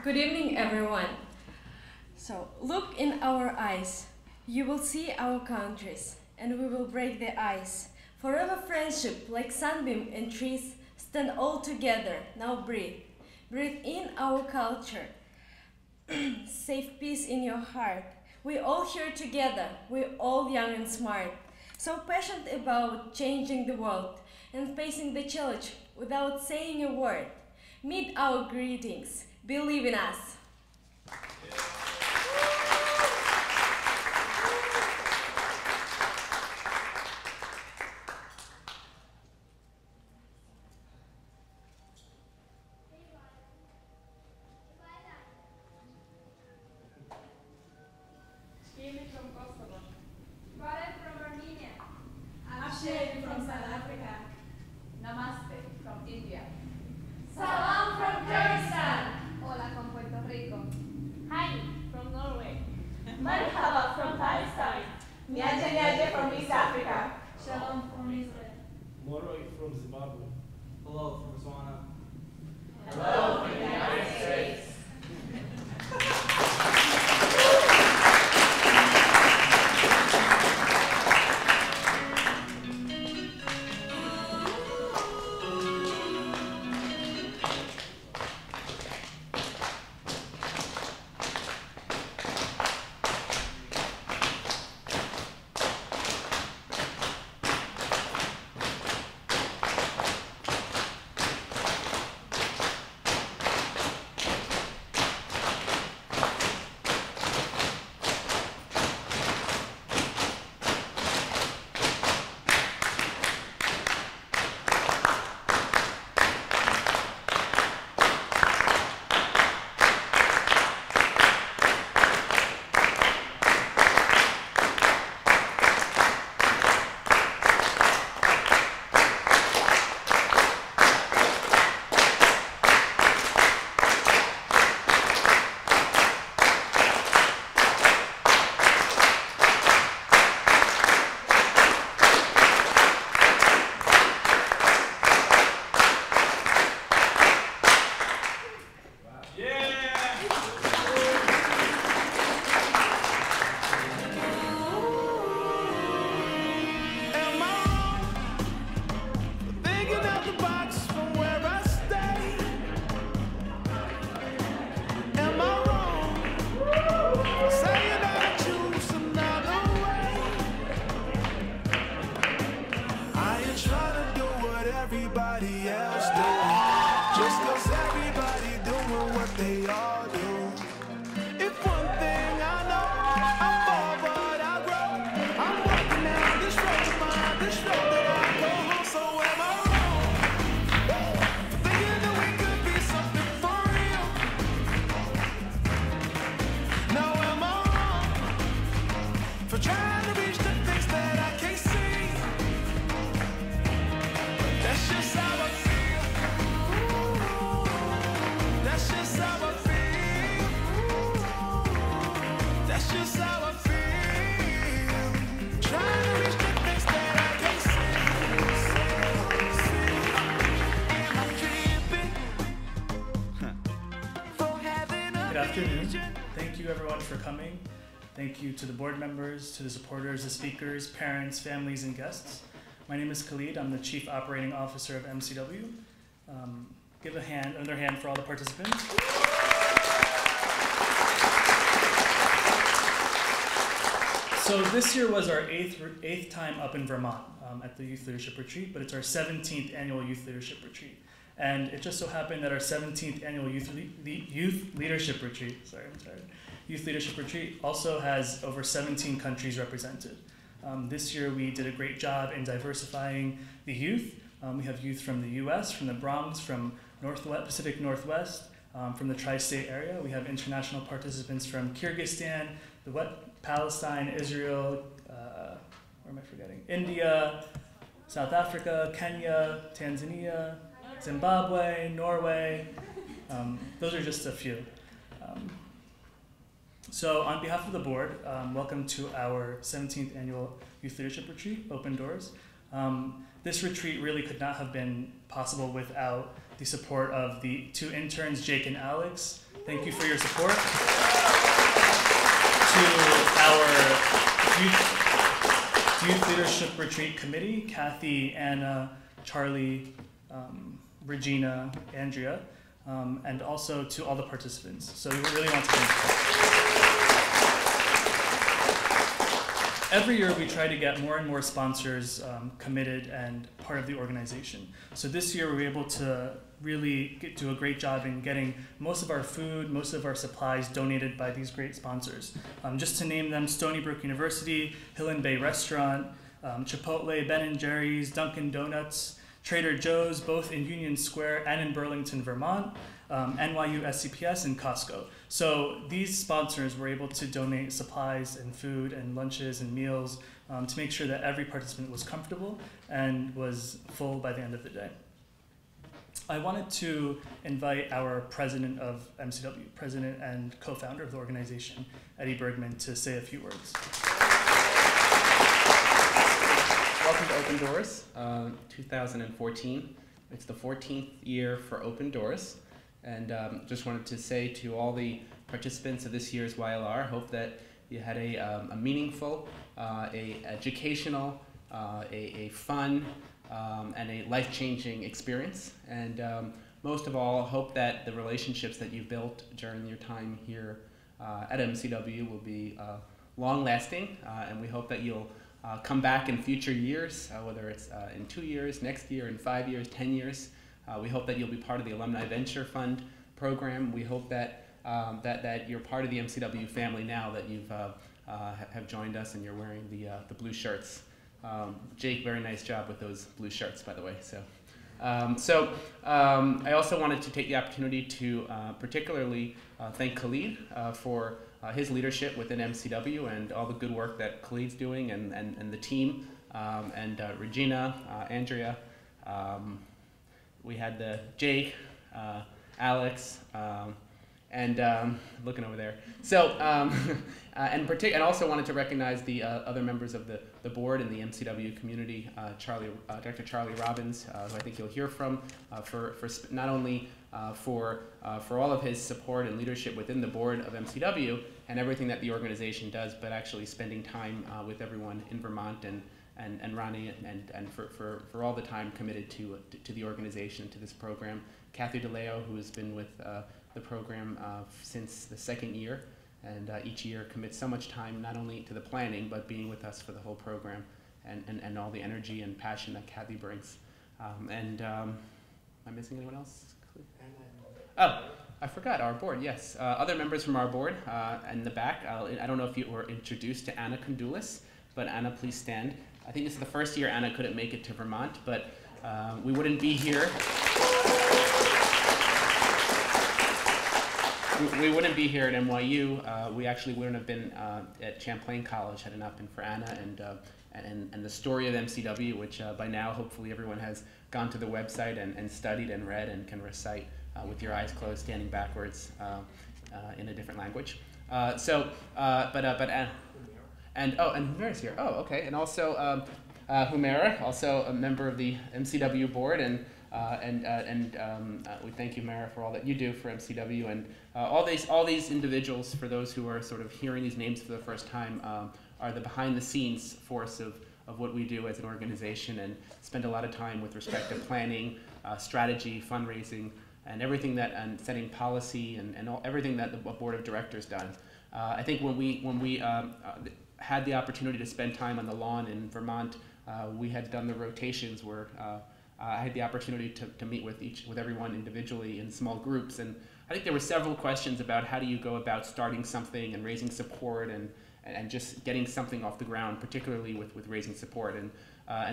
Good evening, everyone. So, look in our eyes. You will see our countries, and we will break the ice. Forever friendship, like sunbeam and trees, stand all together. Now breathe. Breathe in our culture. Save peace in your heart. We all here together. We're all young and smart. So passionate about changing the world and facing the challenge without saying a word. Meet our greetings. Believe in us. From Kosovo. Barat from Armenia. Akshay from South Africa. Namaste from India. Salam from Kyrgyzstan. Hola from Puerto Rico. Hi from Norway. Marhaba from Palestine. Nyaja Nyaja from East Africa. Shalom from Israel. Moroi from Zimbabwe. Hello from Botswana. Hello from the United States. Everybody else do, just 'cause everybody doing what they all do. If one thing I know, I'm far but I grow. I'm walking down this road of mine, this road that I go home. So am I wrong for thinking that we could be something for real? Now am I wrong for trying to reach the things that I can't see? That's just how I feel. That's just how I feel. That's just how I feel. Trying to reach the things that I can't see. Am I tripping for having a Good afternoon. Thank you everyone for coming. Thank you to the board members, to the supporters, the speakers, parents, families, and guests. My name is Khalid. I'm the Chief Operating Officer of MCW. Give another hand for all the participants. So this year was our eighth time up in Vermont at the Youth Leadership Retreat, but it's our 17th annual Youth Leadership Retreat. And it just so happened that our 17th annual Youth Leadership Retreat also has over 17 countries represented. This year we did a great job in diversifying the youth. We have youth from the US, from the Bronx, from Pacific Northwest, from the tri-state area. We have international participants from Kyrgyzstan, Palestine, Israel, where am I forgetting? India, South Africa, Kenya, Tanzania, Zimbabwe, Norway. Those are just a few. So on behalf of the board, welcome to our 17th annual Youth Leadership Retreat, Open Doors. This retreat really could not have been possible without the support of the 2 interns, Jake and Alex. Thank you for your support. To our Youth Leadership Retreat Committee, Kathy, Anna, Charlie, Regina, Andrea, and also to all the participants. So we really want to thank you. Every year we try to get more and more sponsors committed and part of the organization. So this year we were able to really do a great job in getting most of our food, most of our supplies donated by these great sponsors. Just to name them, Stony Brook University, Hill and Bay Restaurant, Chipotle, Ben & Jerry's, Dunkin' Donuts, Trader Joe's, both in Union Square and in Burlington, Vermont, NYU SCPS, and Costco. So these sponsors were able to donate supplies and food and lunches and meals to make sure that every participant was comfortable and was full by the end of the day. I wanted to invite our president of MCW, president and co-founder of the organization, Eddie Bergman, to say a few words. Welcome to Open Doors, 2014. It's the 14th year for Open Doors. And just wanted to say to all the participants of this year's YLR, hope that you had a meaningful, a educational, a fun, and a life-changing experience. And most of all, hope that the relationships that you've built during your time here at MCW will be long-lasting, and we hope that you'll come back in future years, whether it's in 2 years, next year, in 5 years, 10 years. We hope that you'll be part of the Alumni Venture Fund program. We hope that that you're part of the MCW family now that you've have joined us and you're wearing the blue shirts. Jake, very nice job with those blue shirts, by the way. So, I also wanted to take the opportunity to particularly thank Khalid for his leadership within MCW and all the good work that Khalid's doing and the team, and Regina, Andrea. We had Jake, Alex, and looking over there. So, and also wanted to recognize the other members of the board and the MCW community, Dr. Charlie Robbins, who I think you'll hear from, for not only for all of his support and leadership within the board of MCW and everything that the organization does, but actually spending time with everyone in Vermont and Ronnie and for all the time committed to the organization, to this program. Kathy DeLeo, who has been with the program since the 2nd year, and each year commits so much time not only to the planning, but being with us for the whole program, and all the energy and passion that Kathy brings. Am I missing anyone else? Oh, I forgot our board, yes. Other members from our board in the back. I don't know if you were introduced to Anna Kondulis, but Anna, please stand. I think this is the first year Anna couldn't make it to Vermont, but we wouldn't be here. We wouldn't be here at NYU. We actually wouldn't have been at Champlain College had it not been for Anna and the story of MCW, which by now hopefully everyone has gone to the website and studied and read and can recite with your eyes closed, standing backwards in a different language. And Humera's here. Oh, okay. And also Humera, also a member of the MCW board, and we thank you, Humera, for all that you do for MCW, and all these individuals. For those who are sort of hearing these names for the first time, are the behind-the-scenes force of what we do as an organization, and spend a lot of time with respect to planning, strategy, fundraising, and everything and setting policy and everything that the board of directors does. I think when we had the opportunity to spend time on the lawn in Vermont, we had done the rotations where I had the opportunity to meet with everyone individually in small groups, and I think there were several questions about how do you go about starting something and raising support and just getting something off the ground, particularly with raising support. And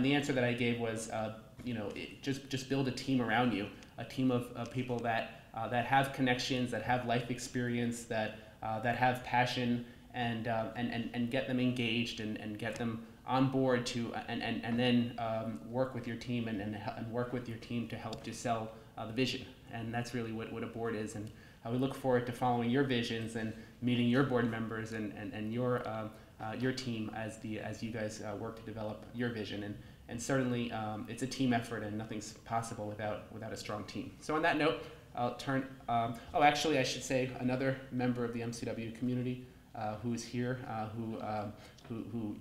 the answer that I gave was, just build a team around you, a team of people that have connections, that have life experience, that have passion, and get them engaged and get them on board and then work with your team and work with your team to help to sell the vision. And that's really what a board is. And we look forward to following your visions and meeting your board members and your team as you guys work to develop your vision. and certainly it's a team effort, and nothing's possible without a strong team. So on that note, I'll turn, oh, actually I should say another member of the MCW community who is here, who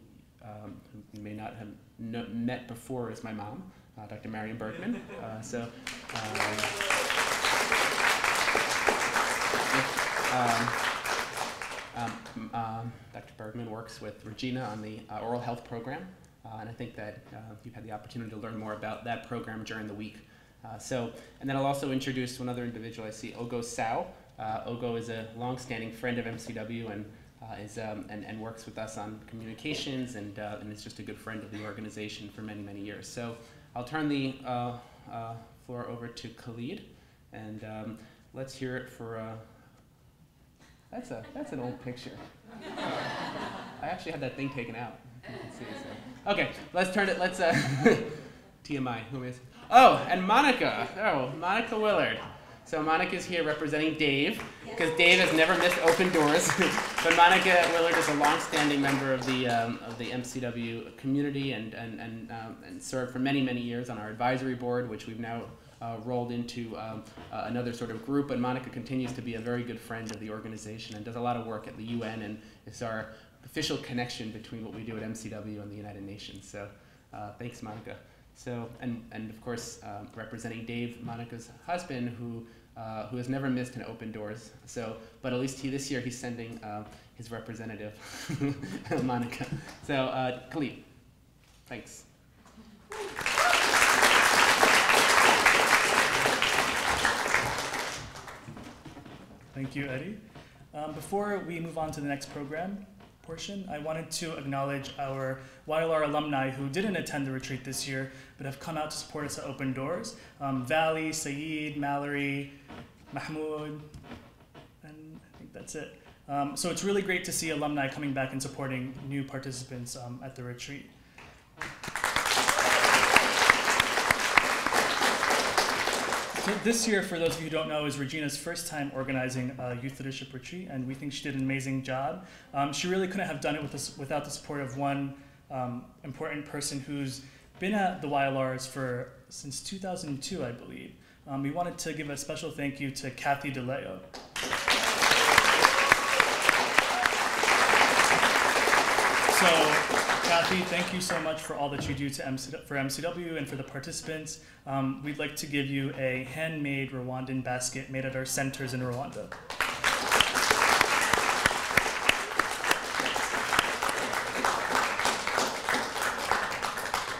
you may not have met before, is my mom, Dr. Marion Bergman. Dr. Bergman works with Regina on the oral health program, and I think that you've had the opportunity to learn more about that program during the week. And then I'll also introduce one other individual I see, Ogo Sao. Ogo is a long-standing friend of MCW and works with us on communications, and is just a good friend of the organization for many, many years. So I'll turn the floor over to Khalid, and let's hear it for. That's an old picture. I actually had that thing taken out. You can see, so. Okay, let's turn it. Let's TMI. Who is? Oh, and Monica. Oh, Monica Willard. So Monica's here representing Dave, because Dave has never missed open doors. But Monica Willard is a long-standing member of the MCW community and served for many, many years on our advisory board, which we've now rolled into another sort of group. And Monica continues to be a very good friend of the organization and does a lot of work at the UN, and is our official connection between what we do at MCW and the United Nations. So thanks, Monica. So, and of course, representing Dave, Monica's husband, who has never missed an open doors. So, but at least this year he's sending his representative, Monica. So, Khalid, thanks. Thank you, Eddie. Before we move on to the next program portion, I wanted to acknowledge our YLR alumni who didn't attend the retreat this year, but have come out to support us at Open Doors. Valley, Saeed, Mallory, Mahmoud, and I think that's it. So it's really great to see alumni coming back and supporting new participants at the retreat. So this year, for those of you who don't know, is Regina's first time organizing a youth leadership retreat, and we think she did an amazing job. She really couldn't have done it without the support of one important person who's been at the YLRs since 2002, I believe. We wanted to give a special thank you to Kathy DeLeo. So, Kathy, thank you so much for all that you do for MCW and for the participants. We'd like to give you a handmade Rwandan basket made at our centers in Rwanda.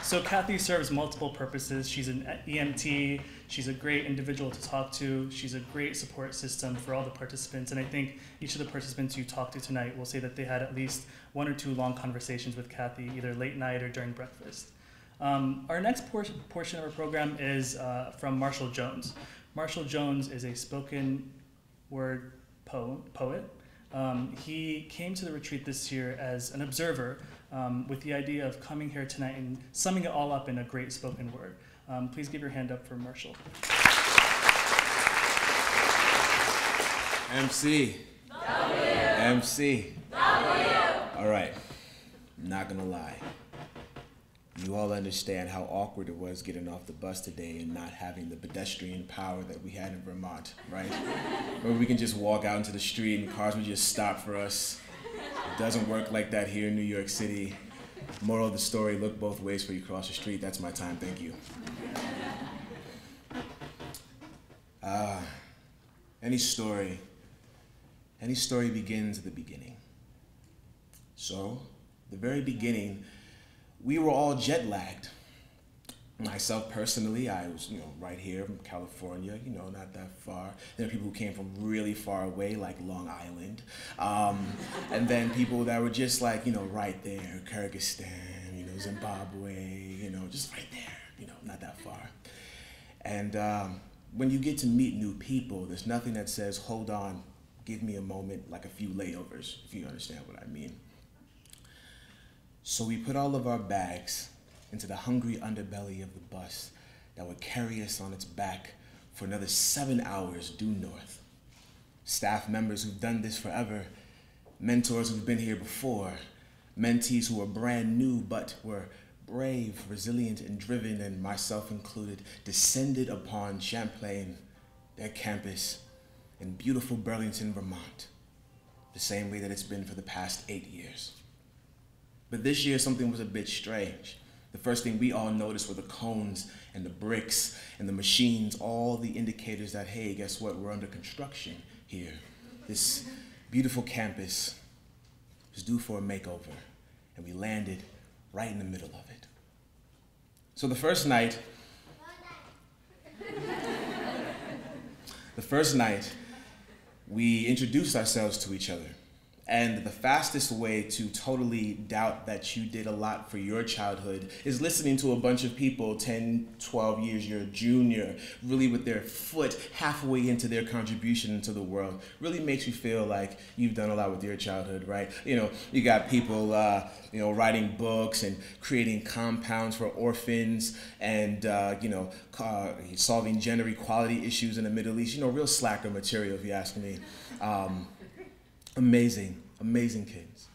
So Kathy serves multiple purposes. She's an EMT, she's a great individual to talk to, she's a great support system for all the participants, and I think each of the participants you talked to tonight will say that they had at least one or two long conversations with Kathy, either late night or during breakfast. Our next portion of our program is from Marshall Jones. Marshall Jones is a spoken word poet. He came to the retreat this year as an observer with the idea of coming here tonight and summing it all up in a great spoken word. Please give your hand up for Marshall. MC. W. MC. W. All right, I'm not gonna lie. You all understand how awkward it was getting off the bus today and not having the pedestrian power that we had in Vermont, right? Where we can just walk out into the street and cars would just stop for us. It doesn't work like that here in New York City. Moral of the story, look both ways before you cross the street. That's my time, thank you. Any story begins at the beginning. So, the very beginning, we were all jet lagged. Myself personally, I was, right here from California, not that far. There are people who came from really far away, like Long Island. And then people that were just like, right there, Kyrgyzstan, Zimbabwe, just right there, not that far. And when you get to meet new people, there's nothing that says, hold on, give me a moment, like a few layovers, if you understand what I mean. So we put all of our bags into the hungry underbelly of the bus that would carry us on its back for another 7 hours due north. Staff members who've done this forever, mentors who've been here before, mentees who were brand new but were brave, resilient, and driven, and myself included, descended upon Champlain, their campus, in beautiful Burlington, Vermont, the same way that it's been for the past 8 years. But this year, something was a bit strange. The first thing we all noticed were the cones and the bricks and the machines, all the indicators that, hey, guess what, we're under construction here. This beautiful campus was due for a makeover, and we landed right in the middle of it. So the first night, we introduced ourselves to each other. And the fastest way to totally doubt that you did a lot for your childhood is listening to a bunch of people 10, 12 years your junior, really with their foot halfway into their contribution into the world. Really makes you feel like you've done a lot with your childhood, right? You know, you got people, writing books and creating compounds for orphans and, solving gender equality issues in the Middle East. Real slacker material, if you ask me. Amazing kids.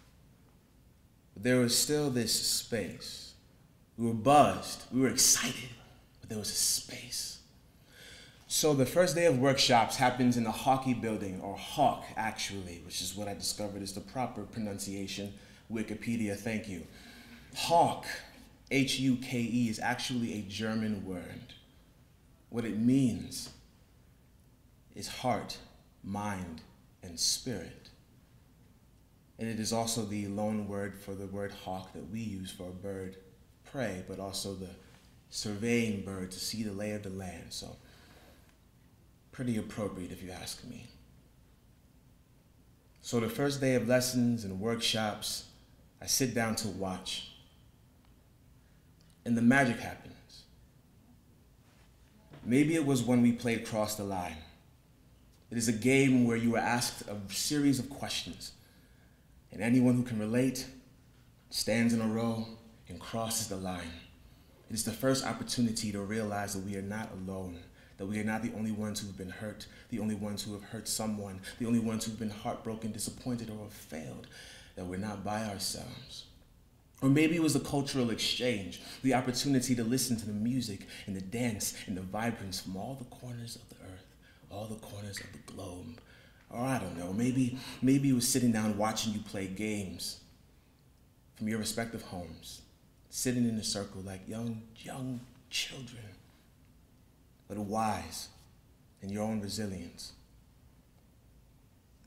But there was still this space. We were buzzed, we were excited, but there was a space. So the first day of workshops happens in the Hockey building, or Hawk actually, which is what I discovered is the proper pronunciation. Wikipedia, thank you. Hawk, H-U-K-E, is actually a German word. What it means is heart, mind, and spirit. And it is also the loan word for the word hawk that we use for a bird prey, but also the surveying bird to see the lay of the land. So pretty appropriate if you ask me. So the first day of lessons and workshops, I sit down to watch. And the magic happens. Maybe it was when we played Cross the Line. It is a game where you are asked a series of questions. And anyone who can relate stands in a row and crosses the line. It is the first opportunity to realize that we are not alone, that we are not the only ones who have been hurt, the only ones who have hurt someone, the only ones who have been heartbroken, disappointed, or have failed, that we're not by ourselves. Or maybe it was a cultural exchange, the opportunity to listen to the music and the dance and the vibrance from all the corners of the earth, all the corners of the globe. Or I don't know, maybe it was sitting down watching you play games from your respective homes, sitting in a circle like young children, but wise in your own resilience.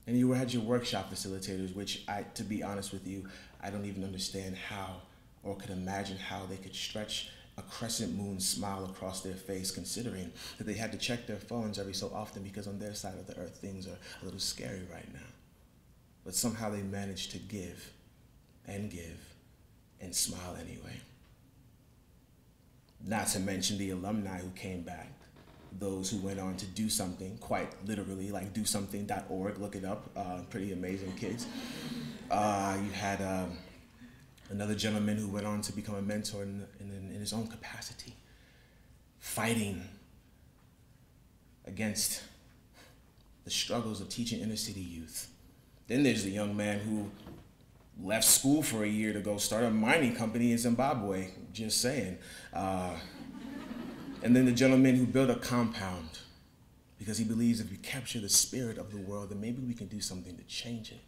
And you had your workshop facilitators, which to be honest with you, I don't even understand how or could imagine how they could stretch a crescent moon smile across their face, considering that they had to check their phones every so often because on their side of the earth, things are a little scary right now. But somehow they managed to give and smile anyway. Not to mention the alumni who came back, those who went on to do something, quite literally, like dosomething.org, look it up, pretty amazing kids. You had another gentleman who went on to become a mentor in his own capacity, fighting against the struggles of teaching inner city youth. Then there's the young man who left school for a year to go start a mining company in Zimbabwe, just saying. And then the gentleman who built a compound because he believes if we capture the spirit of the world, then maybe we can do something to change it.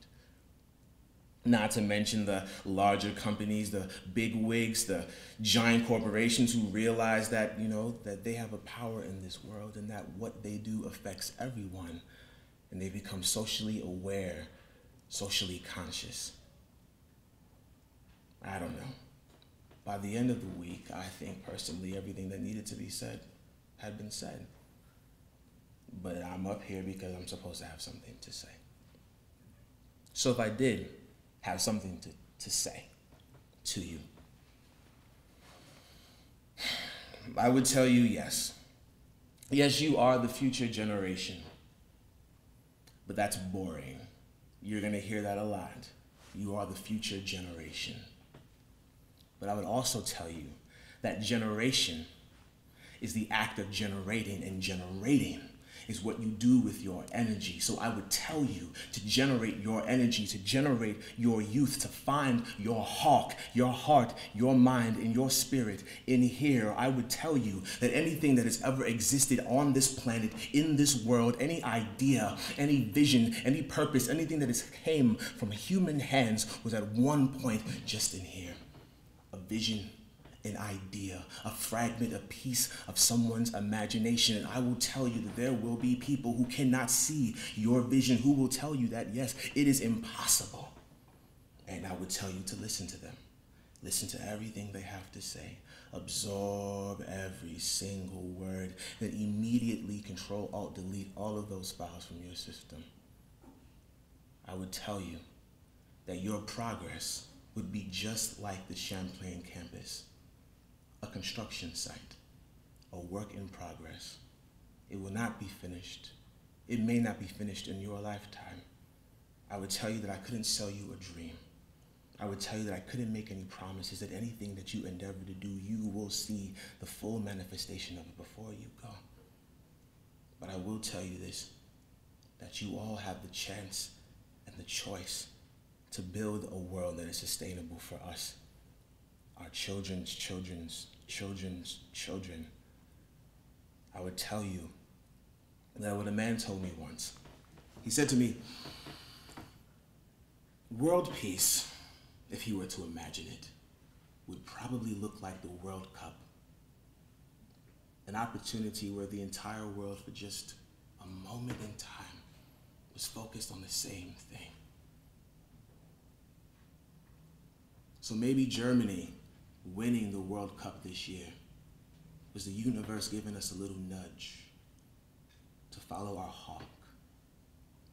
Not to mention the larger companies, the big wigs, the giant corporations who realize that, that they have a power in this world and that what they do affects everyone. And they become socially aware, socially conscious. I don't know. By the end of the week, I think personally everything that needed to be said had been said. But I'm up here because I'm supposed to have something to say. So if I did have something to say to you, I would tell you yes. Yes, you are the future generation. But that's boring. You're going to hear that a lot. You are the future generation. But I would also tell you that generation is the act of generating, and generating is what you do with your energy. So I would tell you to generate your energy, to generate your youth, to find your hawk, your heart, your mind, and your spirit in here. I would tell you that anything that has ever existed on this planet, in this world, any idea, any vision, any purpose, anything that has came from human hands was at one point just in here. A vision, an idea, a fragment, a piece of someone's imagination. And I will tell you that there will be people who cannot see your vision, who will tell you that, yes, it is impossible. And I would tell you to listen to them. Listen to everything they have to say. Absorb every single word. Then immediately Control, Alt, delete all of those files from your system. I would tell you that your progress would be just like the Champlain campus. A construction site, a work in progress. It will not be finished. It may not be finished in your lifetime. I would tell you that I couldn't sell you a dream. I would tell you that I couldn't make any promises that anything that you endeavor to do, you will see the full manifestation of it before you go. But I will tell you this, that you all have the chance and the choice to build a world that is sustainable for us, our children's children's children's children. I would tell you that what a man told me once, he said to me, world peace, if he were to imagine it, would probably look like the World Cup. An opportunity where the entire world for just a moment in time was focused on the same thing. So maybe Germany winning the World Cup this year was the universe giving us a little nudge to follow our hawk,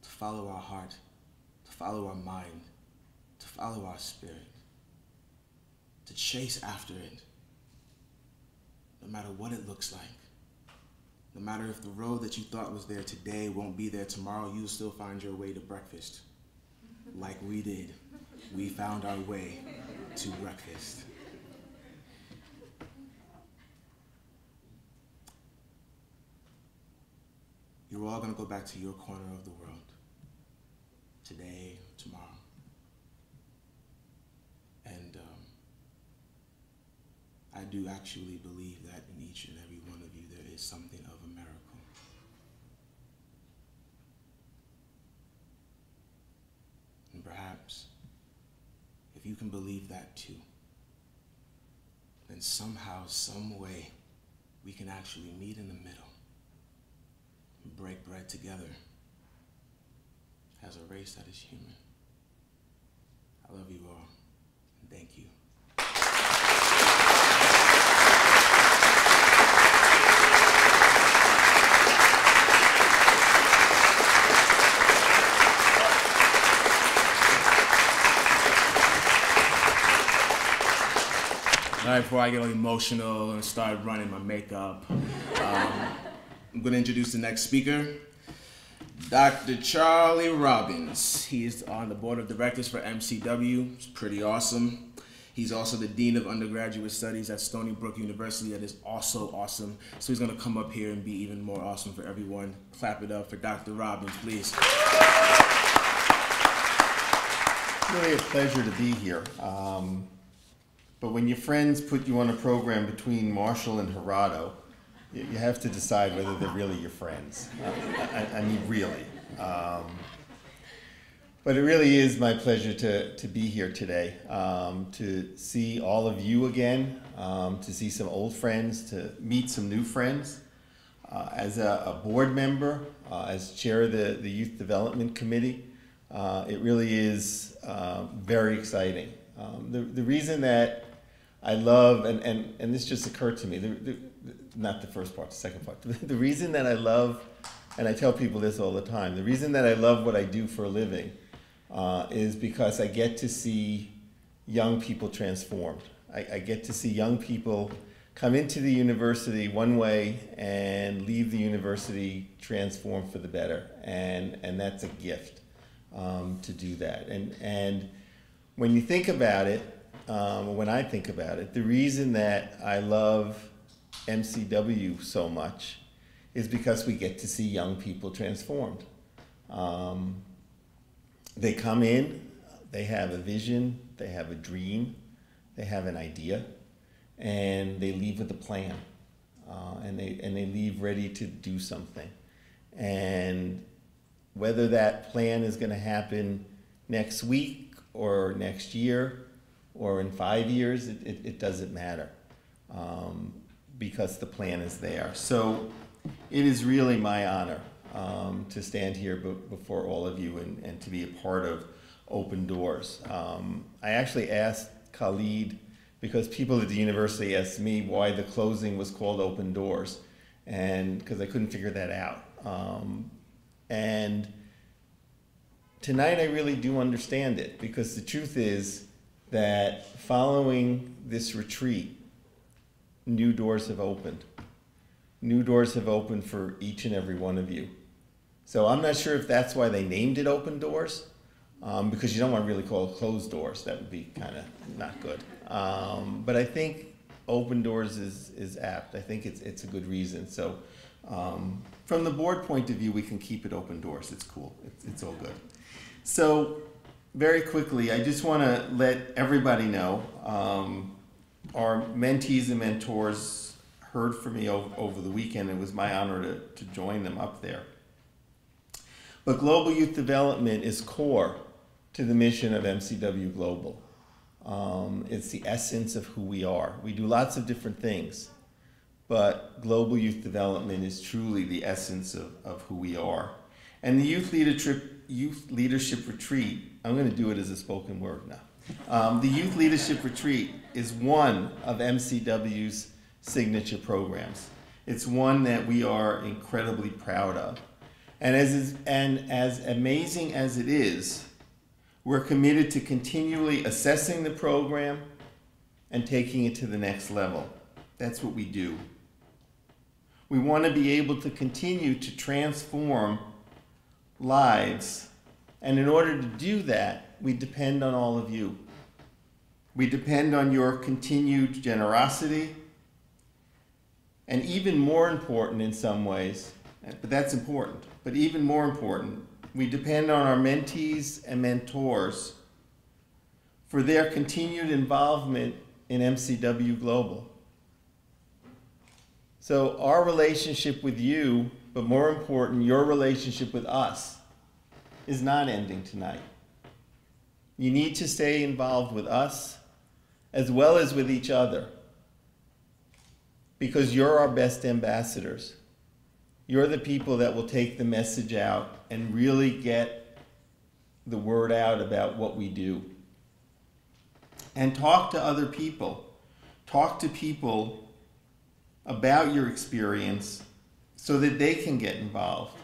to follow our heart, to follow our mind, to follow our spirit, to chase after it, no matter what it looks like. No matter if the road that you thought was there today won't be there tomorrow, you'll still find your way to breakfast, like we did. We found our way to breakfast. You're all going to go back to your corner of the world, today, tomorrow. And I do actually believe that in each and every one of you there is something of a miracle. And perhaps, if you can believe that too, then somehow, some way, we can actually meet in the middle and break bread together as a race that is human. I love you all, and thank you. All right, before I get all emotional and start running my makeup, I'm going to introduce the next speaker, Dr. Charlie Robbins. He is on the board of directors for MCW. It's pretty awesome. He's also the Dean of Undergraduate Studies at Stony Brook University. That is also awesome. So he's going to come up here and be even more awesome for everyone. Clap it up for Dr. Robbins, please. It's really a pleasure to be here. But when your friends put you on a program between Marshall and Gerardo, you have to decide whether they're really your friends. I mean, really. But it really is my pleasure to be here today, to see all of you again, to see some old friends, to meet some new friends. As a board member, as chair of the Youth Development Committee, it really is very exciting. The reason that I love, and this just occurred to me, not the first part, the second part. The reason that I love, and I tell people this all the time, the reason that I love what I do for a living is because I get to see young people transformed. I get to see young people come into the university one way and leave the university transformed for the better, and that's a gift to do that. And when you think about it, when I think about it, the reason that I love MCW so much is because we get to see young people transformed. They come in, they have a vision, they have a dream, they have an idea, and they leave with a plan. And they leave ready to do something. And whether that plan is going to happen next week or next year or in 5 years, it doesn't matter, because the plan is there. So it is really my honor to stand here before all of you and to be a part of Open Doors. I actually asked Khalid, because people at the university asked me why the closing was called Open Doors, and because I couldn't figure that out. And tonight I really do understand it, because the truth is that following this retreat, new doors have opened. New doors have opened for each and every one of you. So I'm not sure if that's why they named it Open Doors, because you don't want to really call it closed doors. That would be kind of not good. But I think Open Doors is apt. I think it's a good reason. So from the board point of view, we can keep it Open Doors. It's cool. It's all good. So very quickly, I just want to let everybody know, our mentees and mentors heard from me over the weekend. It was my honor to join them up there. But global youth development is core to the mission of MCW Global. It's the essence of who we are. We do lots of different things, but global youth development is truly the essence of who we are. And the Youth Leadership Retreat, I'm going to do it as a spoken word now. The Youth Leadership Retreat is one of MCW's signature programs. It's one that we are incredibly proud of. And as amazing as it is, we're committed to continually assessing the program and taking it to the next level. That's what we do. We want to be able to continue to transform lives. And in order to do that, we depend on all of you. We depend on your continued generosity. And even more important in some ways, but that's important, but even more important, we depend on our mentees and mentors for their continued involvement in MCW Global. So our relationship with you, but more important, your relationship with us, is not ending tonight. You need to stay involved with us as well as with each other, because you're our best ambassadors. You're the people that will take the message out and really get the word out about what we do. And talk to other people. Talk to people about your experience so that they can get involved.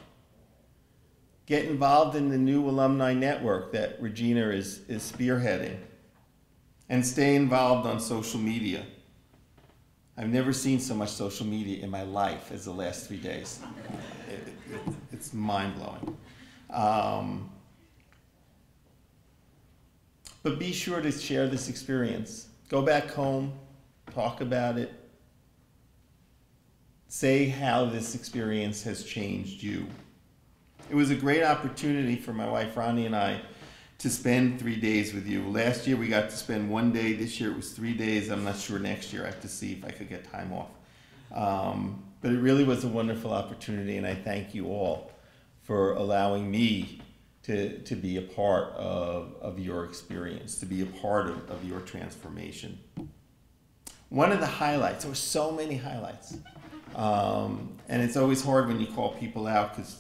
Get involved in the new alumni network that Regina is spearheading. And stay involved on social media. I've never seen so much social media in my life as the last 3 days. It's mind-blowing. But be sure to share this experience. Go back home, talk about it. Say how this experience has changed you. It was a great opportunity for my wife Ronnie and I to spend 3 days with you. Last year we got to spend 1 day. This year it was 3 days. I'm not sure next year. I have to see if I could get time off. But it really was a wonderful opportunity, and I thank you all for allowing me to be a part of your experience, to be a part of your transformation. One of the highlights, there were so many highlights, and it's always hard when you call people out because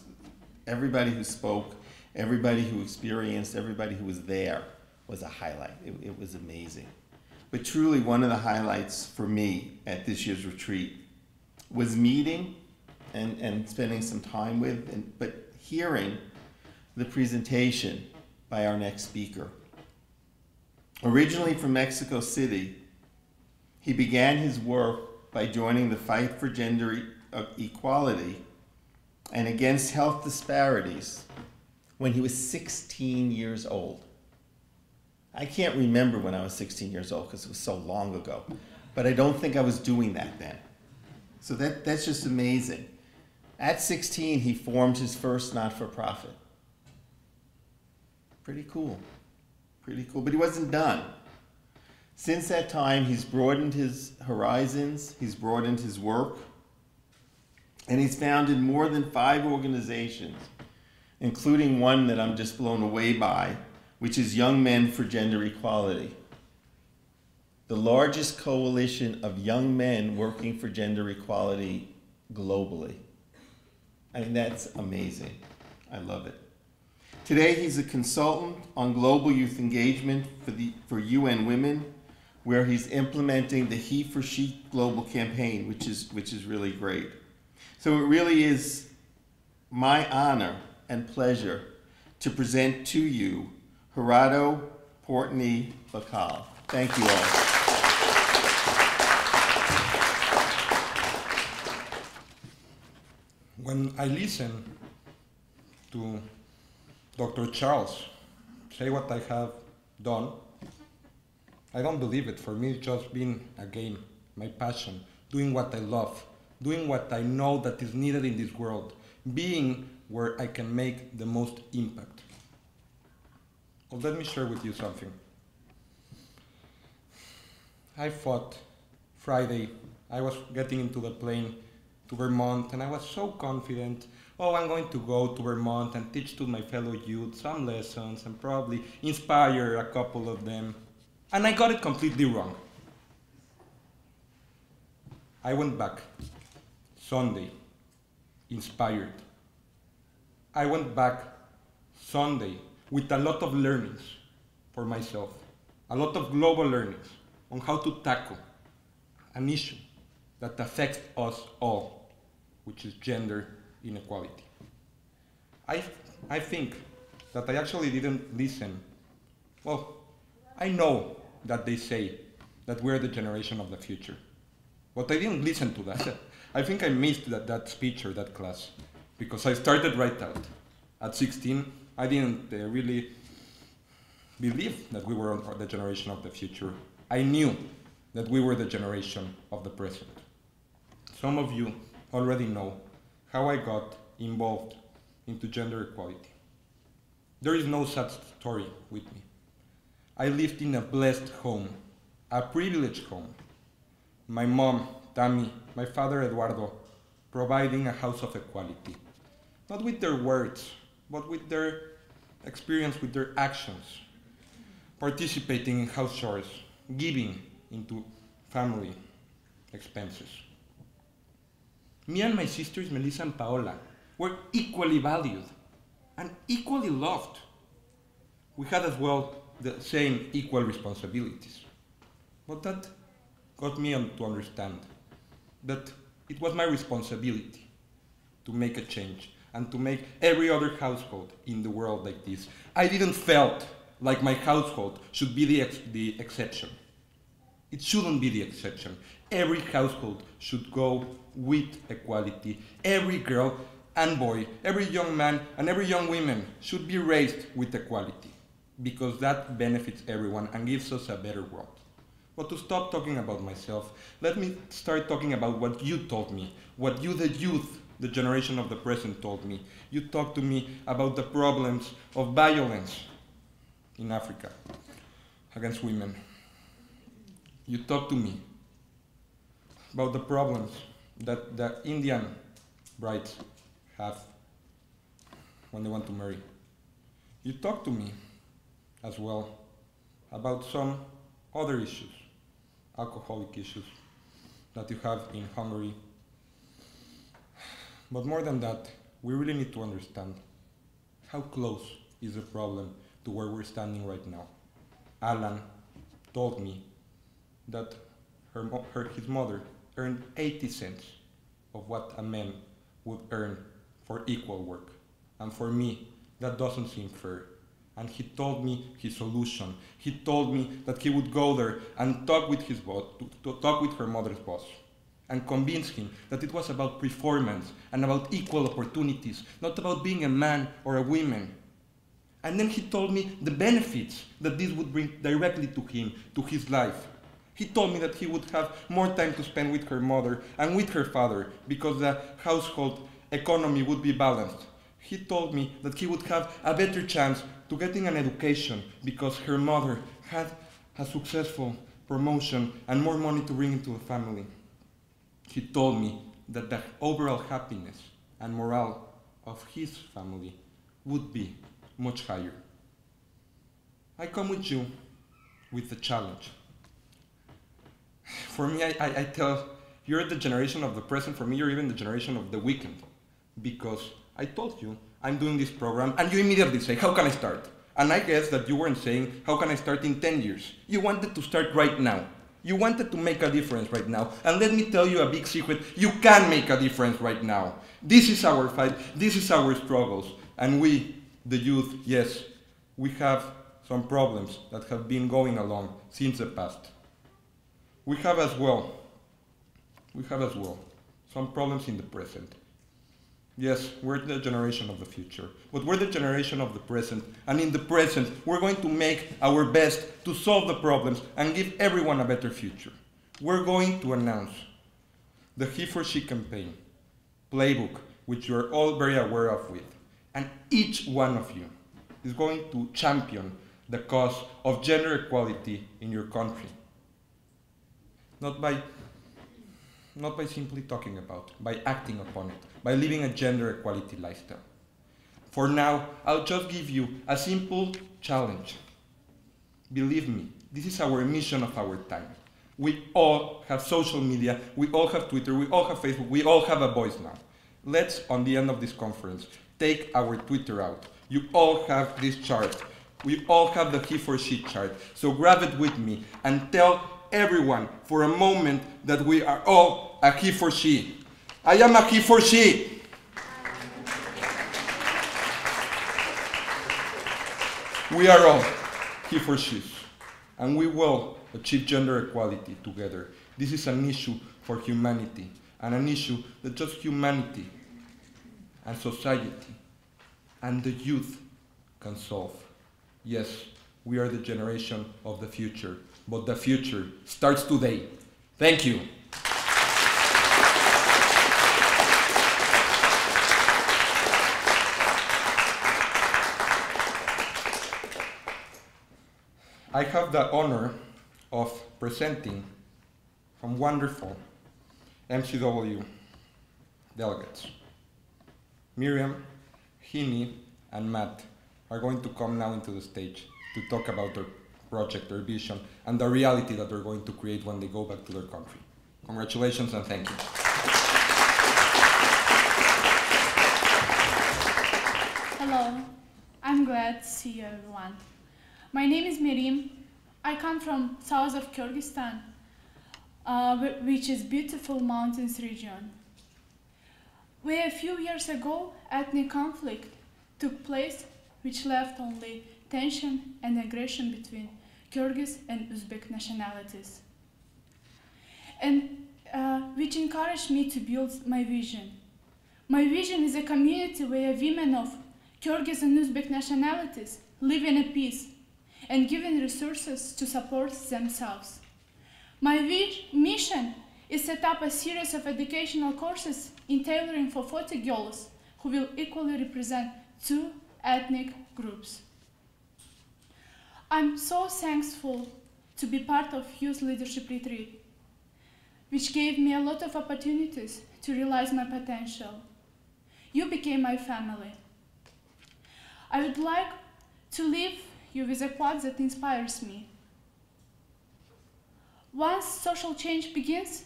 everybody who spoke, everybody who experienced, everybody who was there was a highlight. It was amazing. But truly one of the highlights for me at this year's retreat was meeting and spending some time with, but hearing the presentation by our next speaker. Originally from Mexico City, he began his work by joining the fight for gender equality and against health disparities when he was 16 years old. I can't remember when I was 16 years old because it was so long ago, but I don't think I was doing that then. So that's just amazing. At 16, he formed his first not-for-profit. Pretty cool. Pretty cool. But he wasn't done. Since that time, he's broadened his horizons, he's broadened his work, and he's founded more than 5 organizations, including one that I'm just blown away by, which is Young Men for Gender Equality, the largest coalition of young men working for gender equality globally. I mean, that's amazing. I love it. Today, he's a consultant on global youth engagement for UN Women, where he's implementing the He for She global campaign, which is really great. So it really is my honor and pleasure to present to you Gerardo Porteny Backal. Thank you all. When I listen to Dr. Charles say what I have done, I don't believe it. For me, it's just been a game, my passion, doing what I love, doing what I know that is needed in this world, being where I can make the most impact. Well, let me share with you something. I thought Friday, I was getting into the plane to Vermont, and I was so confident. Oh, I'm going to go to Vermont and teach to my fellow youth some lessons and probably inspire a couple of them. And I got it completely wrong. I went back Sunday, inspired. I went back Sunday with a lot of learnings for myself, a lot of global learnings on how to tackle an issue that affects us all, which is gender inequality. I think that I actually didn't listen. Well, I know that they say that we're the generation of the future, but I didn't listen to that. I think I missed that speech or that class, because I started right out. At 16, I didn't really believe that we were the generation of the future. I knew that we were the generation of the present. Some of you already know how I got involved into gender equality. There is no such story with me. I lived in a blessed home, a privileged home. My mom, Tammy, my father, Eduardo, providing a house of equality. Not with their words, but with their experience, with their actions. Participating in house chores, giving into family expenses. Me and my sisters, Melissa and Paola, were equally valued and equally loved. We had as well the same equal responsibilities. But that got me to understand that it was my responsibility to make a change and to make every other household in the world like this. I didn't felt like my household should be the exception. It shouldn't be the exception. Every household should go with equality. Every girl and boy, every young man and every young woman should be raised with equality, because that benefits everyone and gives us a better world. But to stop talking about myself, let me start talking about what you told me, what you, the youth, the generation of the present, told me. You talked to me about the problems of violence in Africa against women. You talked to me about the problems that the Indian brides have when they want to marry. You talked to me as well about some other issues, alcoholic issues that you have in Hungary. But more than that, we really need to understand how close is the problem to where we're standing right now. Alan told me that his mother earned 80 cents of what a man would earn for equal work. And for me, that doesn't seem fair. And he told me his solution. He told me that he would go there and talk with his boss, to talk with her mother's boss, and convince him that it was about performance and about equal opportunities, not about being a man or a woman. And then he told me the benefits that this would bring directly to him, to his life. He told me that he would have more time to spend with her mother and with her father, because the household economy would be balanced. He told me that he would have a better chance to getting an education because her mother had a successful promotion and more money to bring into the family. He told me that the overall happiness and morale of his family would be much higher. I come with you with the challenge. For me, I tell, you're the generation of the present. For me, you're even the generation of the weekend. Because I told you, I'm doing this program, and you immediately say, how can I start? And I guess that you weren't saying, how can I start in 10 years? You wanted to start right now. You wanted to make a difference right now. And let me tell you a big secret, you can make a difference right now. This is our fight, this is our struggles. And we, the youth, yes, we have some problems that have been going along since the past. We have as well some problems in the present. Yes, we're the generation of the future, but we're the generation of the present, and in the present, we're going to make our best to solve the problems and give everyone a better future. We're going to announce the He for She campaign, playbook, which you're all very aware of with, and each one of you is going to champion the cause of gender equality in your country. Not by simply talking about, by acting upon it, by living a gender equality lifestyle. For now, I'll just give you a simple challenge. Believe me, this is our mission of our time. We all have social media, we all have Twitter, we all have Facebook, we all have a voice now. Let's, on the end of this conference, take our Twitter out. You all have this chart. We all have the He for She chart. So grab it with me and tell everyone for a moment that we are all a He for She. I am a He for She. We are all He for She's, and we will achieve gender equality together. This is an issue for humanity, and an issue that just humanity and society and the youth can solve. Yes, we are the generation of the future, but the future starts today. Thank you. I have the honor of presenting some wonderful MCW delegates. Miriam, Hini, and Matt are going to come now into the stage to talk about their project, their vision, and the reality that they're going to create when they go back to their country. Congratulations and thank you. Hello, I'm glad to see you everyone. My name is Miriam. I come from south of Kyrgyzstan, which is beautiful mountains region, where a few years ago ethnic conflict took place, which left only tension and aggression between Kyrgyz and Uzbek nationalities, and which encouraged me to build my vision. My vision is a community where women of Kyrgyz and Uzbek nationalities live in a peace and given resources to support themselves. My mission is set up a series of educational courses in tailoring for 40 girls who will equally represent two ethnic groups. I'm so thankful to be part of Youth Leadership Retreat, which gave me a lot of opportunities to realize my potential. You became my family. I would like to leave you with a quote that inspires me. Once social change begins,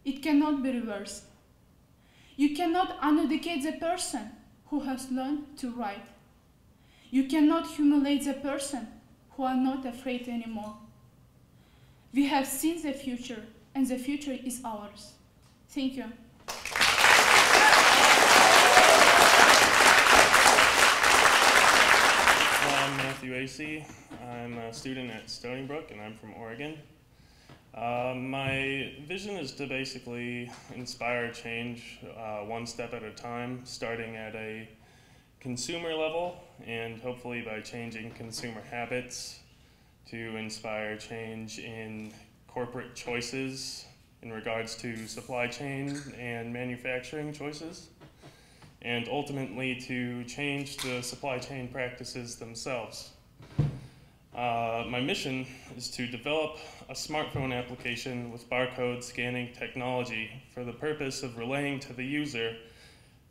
it cannot be reversed. You cannot uneducate the person who has learned to write. You cannot humiliate the person who are not afraid anymore. We have seen the future, and the future is ours. Thank you. I'm Matthew Acey. I'm a student at Stony Brook, and I'm from Oregon. My vision is to basically inspire change one step at a time, starting at a consumer level, and hopefully by changing consumer habits to inspire change in corporate choices in regards to supply chain and manufacturing choices. and ultimately to change the supply chain practices themselves. My mission is to develop a smartphone application with barcode scanning technology for the purpose of relaying to the user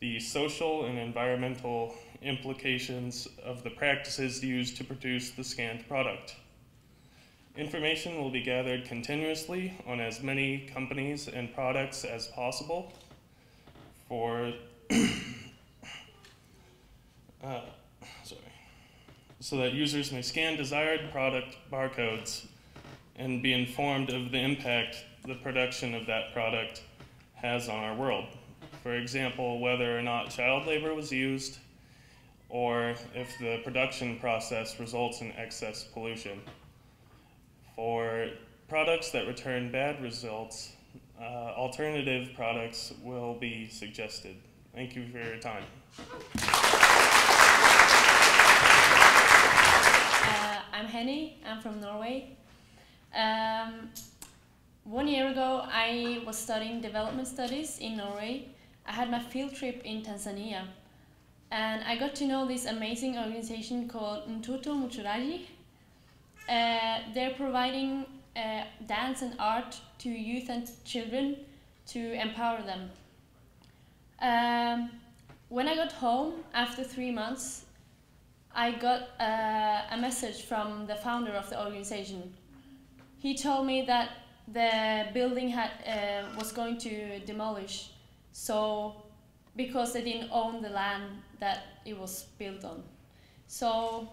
the social and environmental implications of the practices used to produce the scanned product. Information will be gathered continuously on as many companies and products as possible so that users may scan desired product barcodes and be informed of the impact the production of that product has on our world. For example, whether or not child labor was used, or if the production process results in excess pollution. For products that return bad results, alternative products will be suggested. Thank you for your time. I'm Henny, I'm from Norway. 1 year ago, I was studying development studies in Norway. I had my field trip in Tanzania, and I got to know this amazing organization called Mtoto Mchoraji. They're providing dance and art to youth and children to empower them. When I got home after 3 months, I got a message from the founder of the organization. He told me that the building was going to demolish, because they didn't own the land that it was built on. So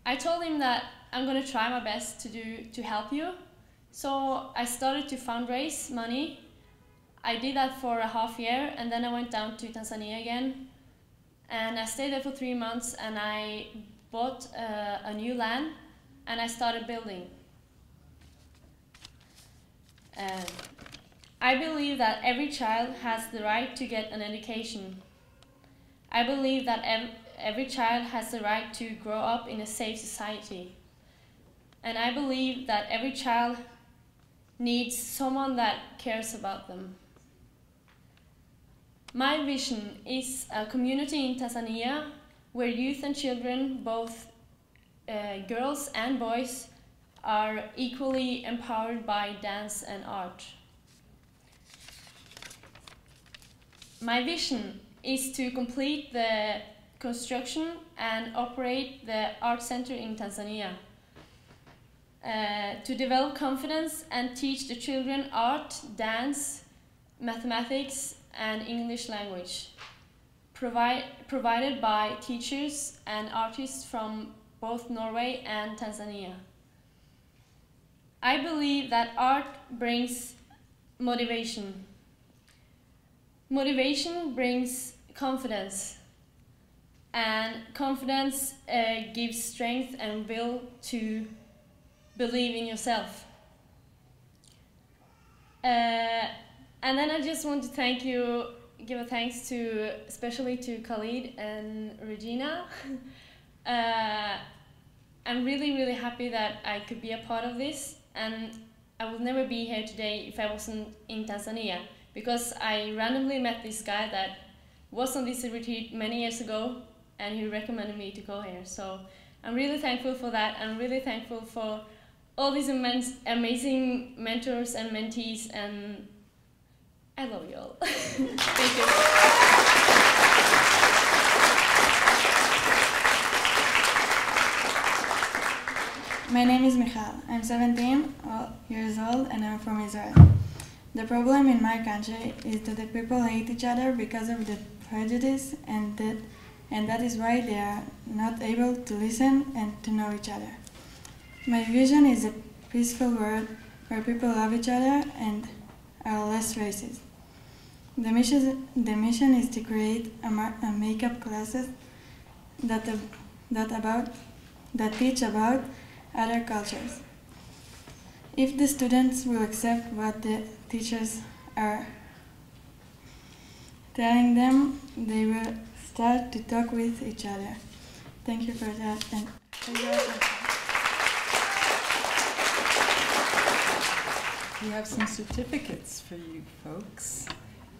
I told him that I'm going to try my best to help you. So I started to fundraise money. I did that for a half year, and then I went down to Tanzania again. And I stayed there for 3 months, and I bought a new land, and I started building. I believe that every child has the right to get an education. I believe that every child has the right to grow up in a safe society. And I believe that every child needs someone that cares about them. My vision is a community in Tanzania where youth and children, both girls and boys, are equally empowered by dance and art. My vision is to complete the construction and operate the art center in Tanzania, to develop confidence and teach the children art, dance, mathematics, and English language, provided by teachers and artists from both Norway and Tanzania. I believe that art brings motivation. Motivation brings confidence, and confidence gives strength and will to believe in yourself. And then I just want to give a thanks especially to Khalid and Regina. I'm really, really happy that I could be a part of this, and I would never be here today if I wasn't in Tanzania, because I randomly met this guy that was on this retreat many years ago, and he recommended me to go here. So I'm really thankful for that. I'm really thankful for all these amazing mentors and mentees, and I love you all. Thank you. My name is Michal. I'm 17 years old and I'm from Israel. The problem in my country is that the people hate each other because of the prejudice, and that is why they are not able to listen and to know each other. My vision is a peaceful world where people love each other and are less racist. The mission is to create a makeup classes that teach about other cultures. If the students will accept what the teachers are telling them, they will start to talk with each other. Thank you for that. And we have some certificates for you folks,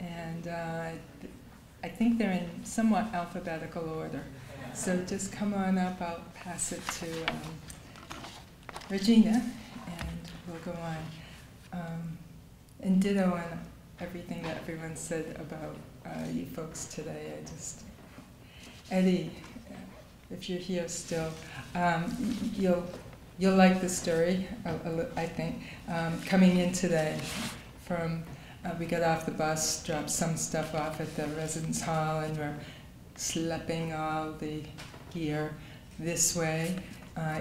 and I think they're in somewhat alphabetical order. So just come on up, I'll pass it to Regina, and we'll go on. And ditto on everything that everyone said about you folks today. Eddie, if you're here still, you'll like the story, I think. Coming in today from, we got off the bus, dropped some stuff off at the residence hall, and we're schlepping all the gear this way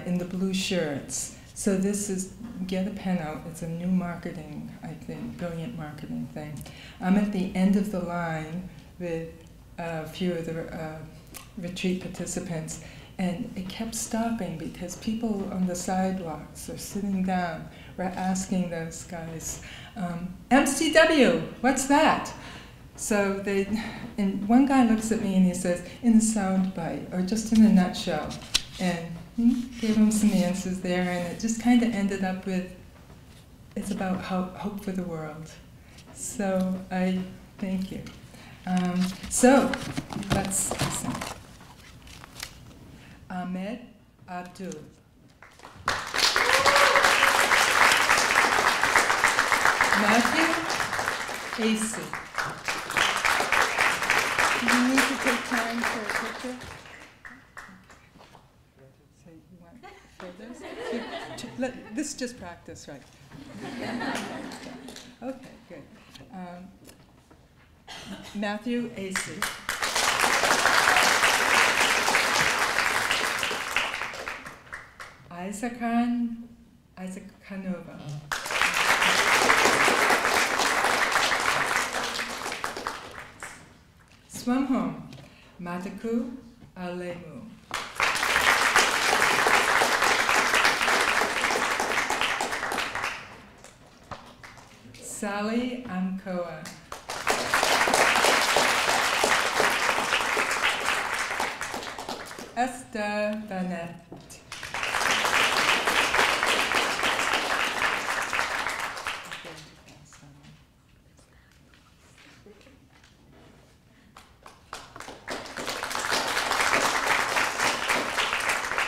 in the blue shirts. So this is, get a pen out, it's a new marketing, I think, brilliant marketing thing. I'm at the end of the line with a few of the retreat participants, and it kept stopping because people on the sidewalks are sitting down. We're asking those guys, MCW, what's that? So and one guy looks at me and he says, in a sound bite, or just in a nutshell. And gave him some answers there, and it just kind of ended up with, it's about hope for the world. So I thank you. So let's listen. Ahmed Abdul. Matthew Acey. Do you need to take time for a picture? So you want photos? This is just practice, right? Okay, good. Matthew Acey. Isaachanova. Swamhom, Mataku Alemu. Sally Amkoa. Esther Bennett.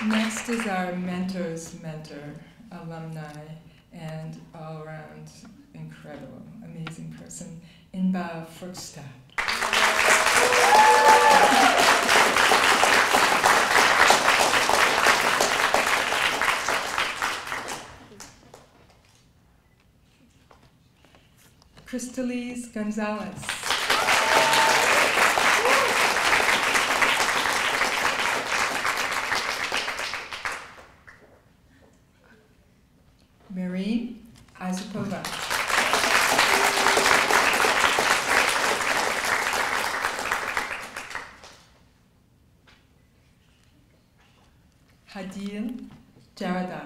Next is our mentor's mentor, alumni, and all-around incredible, amazing person, Inba Frukstad. Crystalise Gonzalez. Marine Azupova. Hadil Jarada.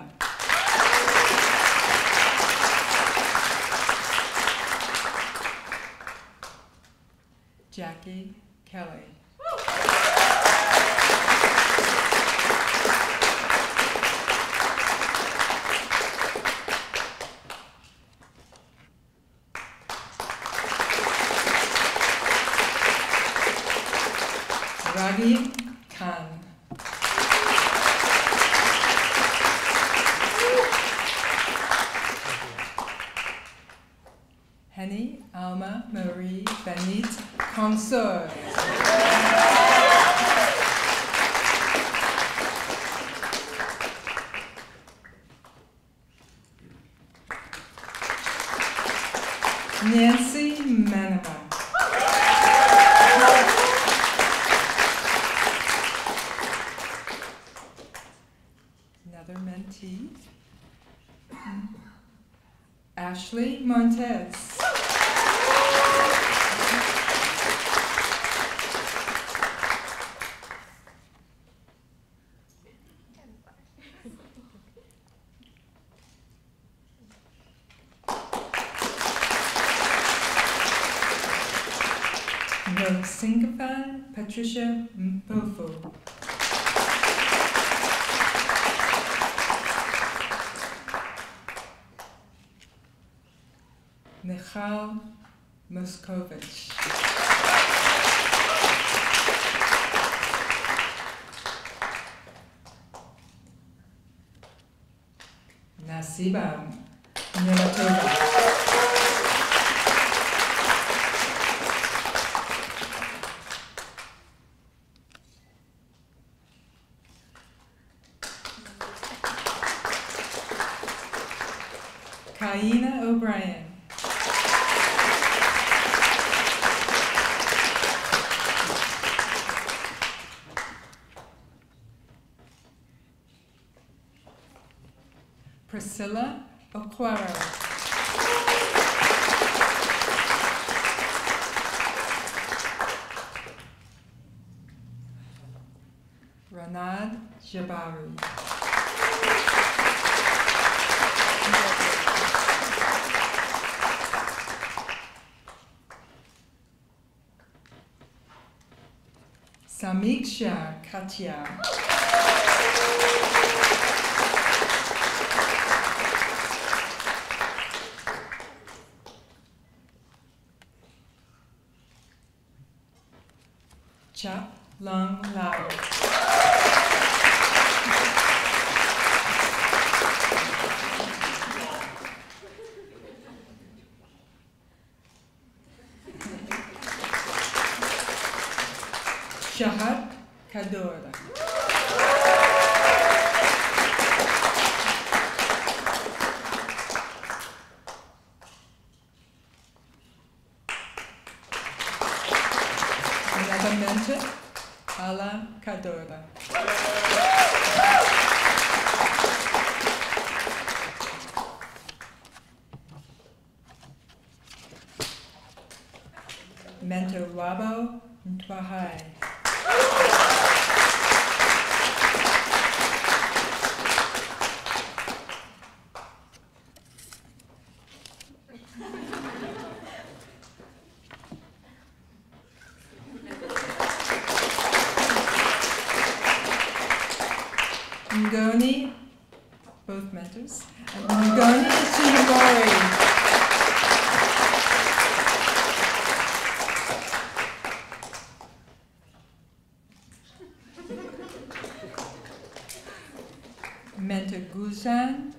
Jackie Kelly. Ravi Khan. Henny Alma Marie Benit Consort. Nancy Manama. Another mentee. Ashley Montez. Singapore Patricia Mpofu. Michal Moskovich. Nasiba Nyamatoga. Kaina O'Brien. Priscilla Okwara. Ranad Jabari. Samiksha Katya. Chap Long Lao. Shahat Kadora. Another mentor, Ala Kadora. Mentor Wabo Ntwahai. Ngoni, both mentors, and Ngoni Chihibori. Mentor Gulshan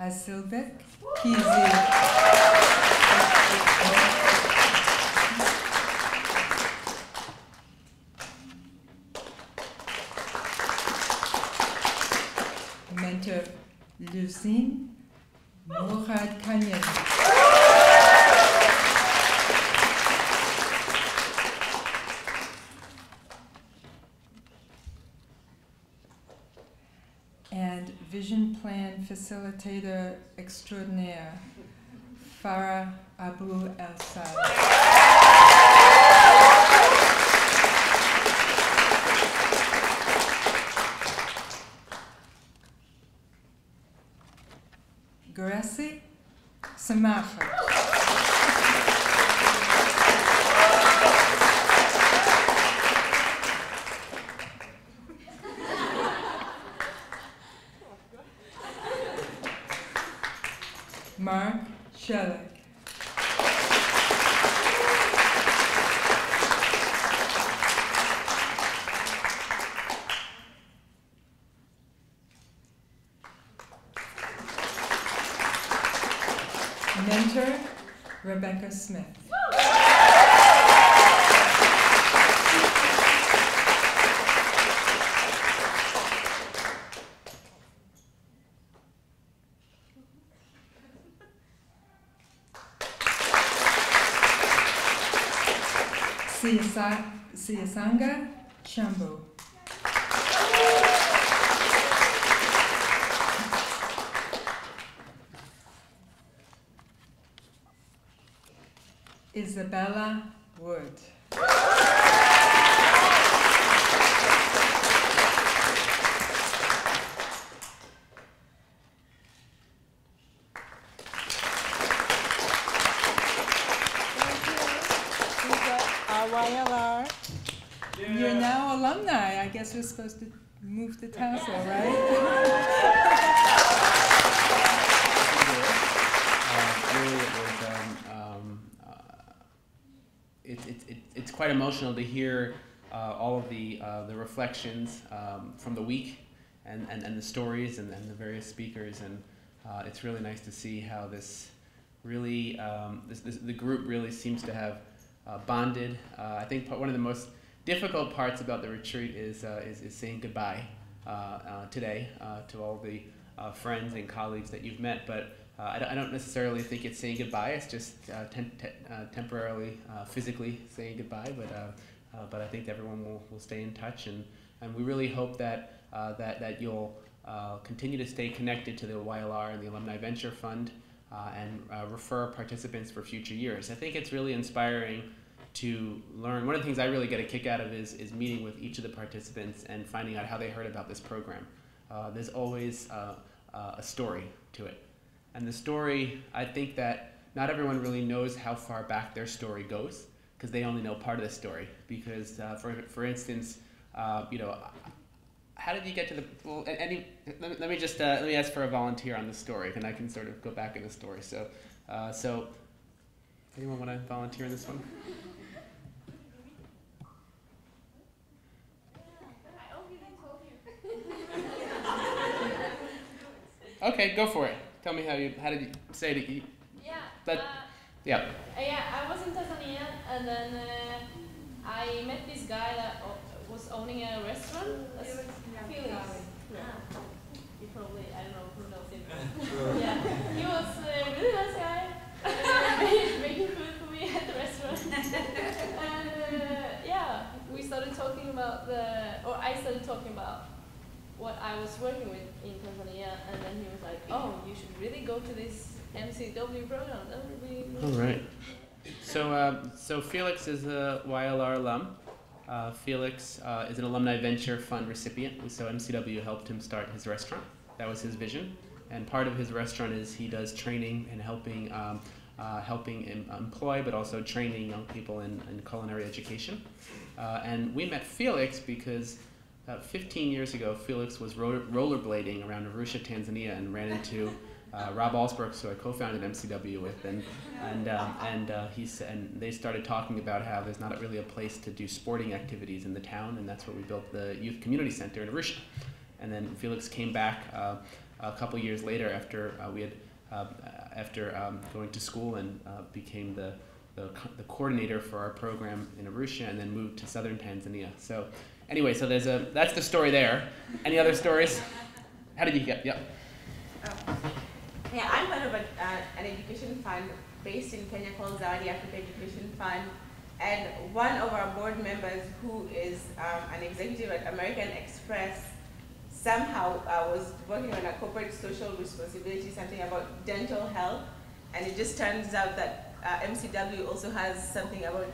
Asilbek Kizi. Mentor Lucine Mourad Kanyan. And Vision Plan Facilitator Extraordinaire, Farah Abu El-Sad. Gracie Samacha. Mark Shelik. Mentor, Rebecca Smith. Siyasanga Shambo. Isabella Wood. YLR. You're now alumni. I guess we're supposed to move to tassel, right? It's quite emotional to hear all of the reflections from the week and the stories and the various speakers, and it's really nice to see how this really, the group really seems to have bonded. I think one of the most difficult parts about the retreat is saying goodbye today to all the friends and colleagues that you've met, but I don't necessarily think it's saying goodbye. It's just temporarily, physically saying goodbye. But I think everyone will stay in touch, and we really hope that that you'll continue to stay connected to the YLR and the Alumni Venture Fund, and refer participants for future years. I think it's really inspiring to learn. One of the things I really get a kick out of is meeting with each of the participants and finding out how they heard about this program. There's always a story to it. And the story, I think that not everyone really knows how far back their story goes, because they only know part of the story. Because, for instance, you know, how did you get to the? Well, let me ask for a volunteer on the story, and I can sort of go back in the story. So, anyone want to volunteer in this one? Okay, go for it. Tell me how did you say that you... Yeah. I was in Tanzania, and then I met this guy that was owning a restaurant. Felix. You probably, I don't know who knows him. Yeah, he was a really nice guy, making food for me at the restaurant. And we started talking about I started talking about what I was working with in Tanzania, and then he was like, "Oh, you should really go to this MCW program. That would be." All right. So Felix is a YLR alum. Felix is an Alumni Venture Fund recipient. So MCW helped him start his restaurant. That was his vision. And part of his restaurant is he does training and helping employ, but also training young people in culinary education. And we met Felix because about 15 years ago, Felix was rollerblading around Arusha, Tanzania, and ran into Rob Alsbrooks, who I co-founded MCW with, and they started talking about how there's not really a place to do sporting activities in the town, and that's where we built the Youth Community Center in Arusha. And then Felix came back a couple years later after going to school and became the coordinator for our program in Arusha, and then moved to southern Tanzania. So anyway, so that's the story there. Any other stories? How did you get? Yep. Oh. Yeah, I'm part of an education fund based in Kenya called Zawadi Africa Education Fund, and one of our board members, who is an executive at American Express, somehow was working on a corporate social responsibility, something about dental health, and it just turns out that MCW also has something about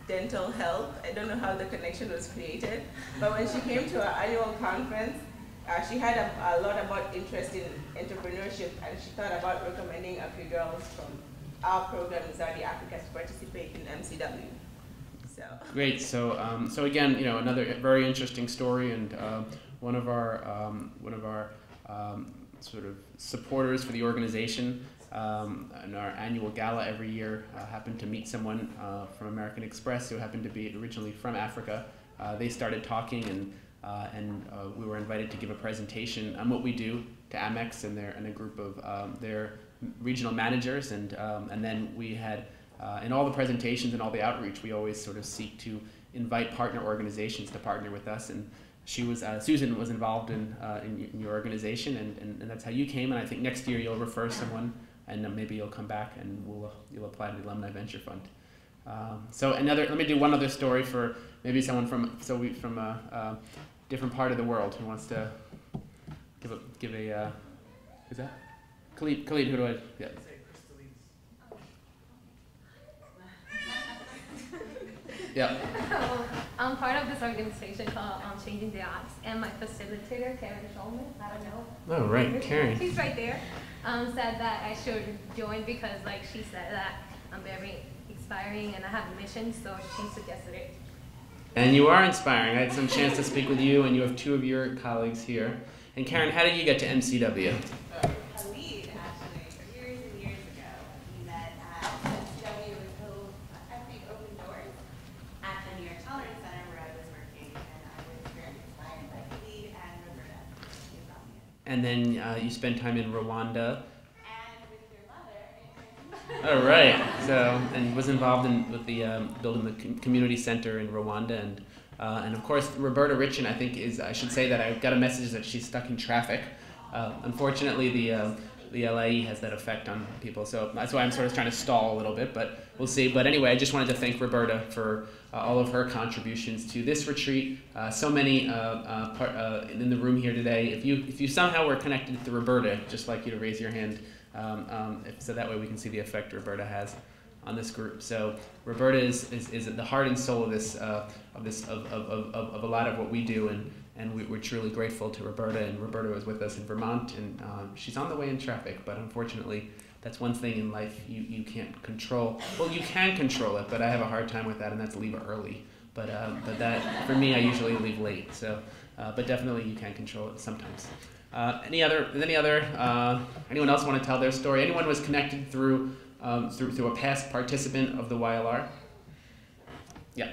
dental health. I don't know how the connection was created, but when she came to our annual conference, she had a lot about interest in entrepreneurship, and she thought about recommending a few girls from our program in Zawadi Africa to participate in MCW. So great. So again, you know, another very interesting story, and one of our sort of supporters for the organization. In our annual gala every year, happened to meet someone from American Express who happened to be originally from Africa. They started talking, and we were invited to give a presentation on what we do to Amex and a group of their regional managers, and then we had in all the presentations and all the outreach, we always sort of seek to invite partner organizations to partner with us, and Susan was involved in your organization, and that's how you came, and I think next year you'll refer someone, and maybe you'll come back and you'll apply to the Alumni Venture Fund. Let me do one other story for maybe someone from a different part of the world who wants to give a is that? Khalid, who do I? Yeah. Yeah. I'm part of this organization called Changing the Odds, and my facilitator, Karen Shulman, I don't know. Oh, right, Karen. She's right there. Said that I should join because, like, she said that I'm very inspiring and I have a mission, so she suggested it. And you are inspiring. I had some chance to speak with you, and you have two of your colleagues here. And Karen, how did you get to MCW? Khalid, actually, years and years ago, we met at MCW was held, I think, Open Doors at the New York Tolerance Center where I was working, and I was very inspired by Khalid and Roberta. And then you spent time in Rwanda All right. So, and was involved with the building the community center in Rwanda, and of course Roberta Richin. I think I should say that I got a message that she's stuck in traffic. Unfortunately, the LIE has that effect on people, so that's why I'm sort of trying to stall a little bit, but we'll see. But anyway, I just wanted to thank Roberta for all of her contributions to this retreat. So many in the room here today. If you somehow were connected to Roberta, I'd just like you to raise your hand, so that way we can see the effect Roberta has on this group. So Roberta is at the heart and soul of this of a lot of what we do, and we're truly grateful to Roberta. And Roberta was with us in Vermont, and she's on the way in traffic, but unfortunately that's one thing in life you can't control. Well, you can control it, but I have a hard time with that, and that's leave early. But that, for me, I usually leave late. So, but definitely you can control it sometimes. Anyone else want to tell their story? Anyone was connected through a past participant of the YLR? Yeah.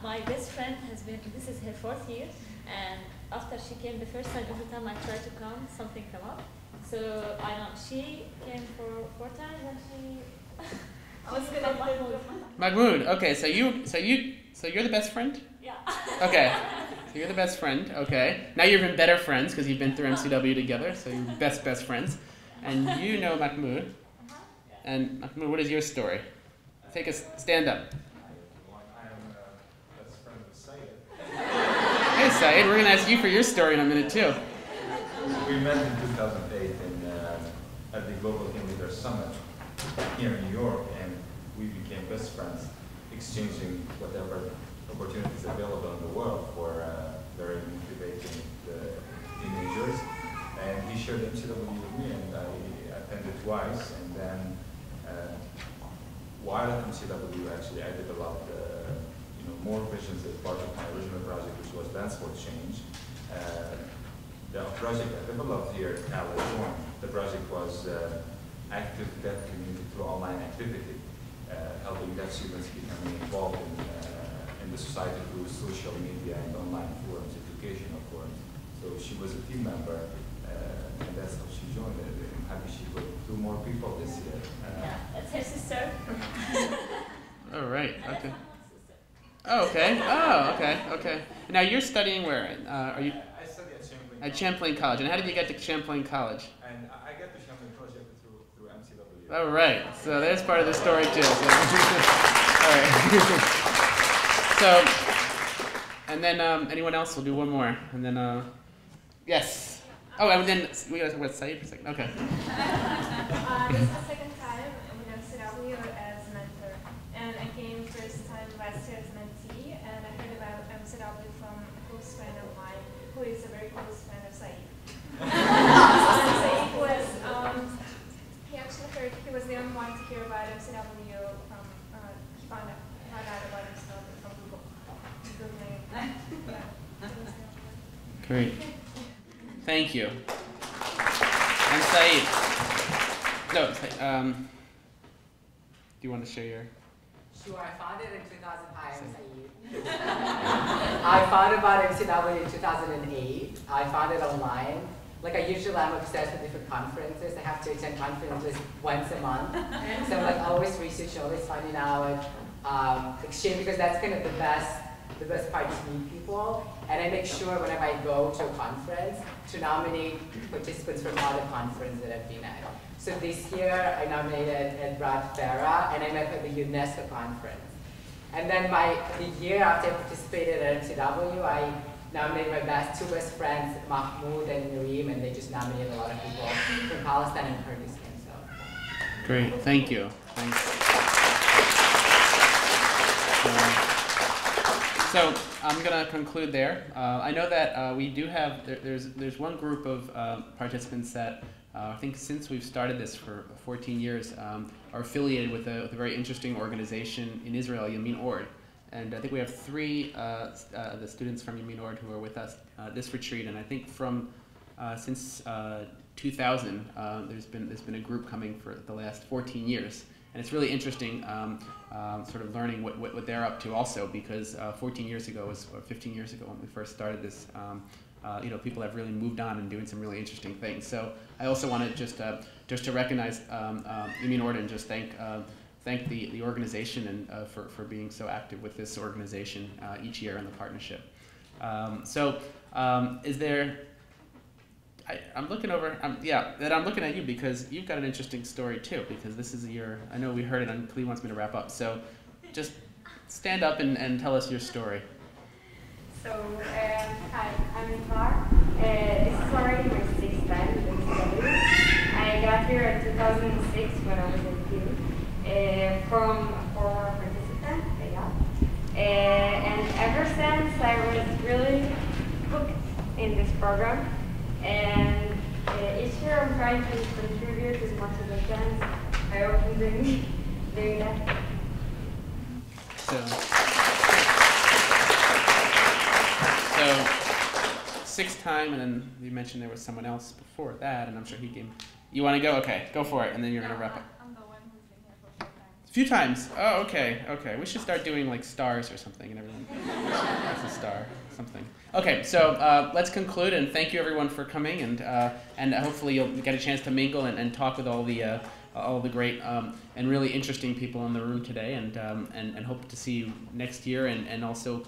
My best friend has been, this is her 4th year, and after she came the first time, every time I tried to come, something came up. So I know she came for 4 times, and she was good. Mahmoud. Okay, so you're the best friend? Yeah. Okay, so you're the best friend. Okay, now you're even better friends because you've been through MCW together. So you're best friends, and you know Mahmoud. And Mahmoud, what is your story? Take a stand up. Hey Saeed, we're going to ask you for your story in a minute too. We met in 2008 at the Global Team Leader Summit here in New York, and we became best friends, exchanging whatever opportunities available in the world for very motivating teenagers. And he shared MCW with me, and I attended twice. And then while at MCW, actually, I developed more visions as part of my original project, which was Dance for Change. The project I developed here at California, the project was active deaf community through online activity, helping deaf students becoming involved in the society through social media and online forums, educational forums. So she was a team member, and that's how she joined it. I'm happy she got 2 more people this year. Yeah, that's her sister. All right. Okay. Oh, okay. Oh, okay. Okay. Now you're studying where? Are you? I study at Champlain. At Champlain College. And how did you get to Champlain College? And I got to Champlain College through MCW. All right. So that's part of the story too. So. All right. So, and then anyone else? We'll do one more, and then yes. Oh, and then we got to what Saeed for a second. Okay. This is the second time with MCW as mentor, and I came first time last year as mentee, and I heard about MCW from a close friend of mine, who is a very close friend of Saeed. Saeed was, he actually heard, he was the only one to hear about MCW from, he found out about MCW from Google. Great. Thank you. And Saeed. No, do you want to share your? Sure, I found it in 2005. I found about MCW in 2008. I found it online. Like I usually am obsessed with different conferences. I have to attend conferences once a month. So I'm like always research, always finding out, exchange, because that's kind of the best part to meet people. And I make sure whenever I go to a conference to nominate participants from other conferences that I've been at. So this year I nominated Brad Farah, and I met at the UNESCO conference. And then the year after I participated at MCW, I nominated my 2 best friends, Mahmoud and Nareem, and they just nominated a lot of people from Palestine and Kyrgyzstan. So. Great, thank you. Thanks. So I'm going to conclude there. I know that we do have, there's one group of participants that I think since we've started this for 14 years are affiliated with a very interesting organization in Israel, Yamin Ord. And I think we have 3 the students from Yamin Ord who are with us this retreat. And I think from since 2000, there's been a group coming for the last 14 years. And it's really interesting sort of learning what they're up to also, because 14 years ago, or 15 years ago when we first started this, people have really moved on and doing some really interesting things. So I also want to just to recognize in order and just thank the organization and for being so active with this organization each year in the partnership. Is there? I'm looking over. I'm looking at you because you've got an interesting story too. Because this is your. I know we heard it, and Clee wants me to wrap up. So, just stand up and tell us your story. So, hi, I'm Ipar. This is already my 6th time in UW. I got here in 2006 when I was in Peru from a former participant, and ever since I was really hooked in this program. And each year I'm trying to contribute as much as I can. I hope I'm doing that. So 6th time, and then you mentioned there was someone else before that, and I'm sure he came. You want to go? Okay, go for it, and then you're going to wrap up. I'm the one who's been here for 4 times. A few times. Oh, okay. We should start doing like stars or something, and everyone gets a star, something. Okay, so let's conclude, and thank you everyone for coming, and hopefully you'll get a chance to mingle and talk with all the great and really interesting people in the room today, and hope to see you next year, and also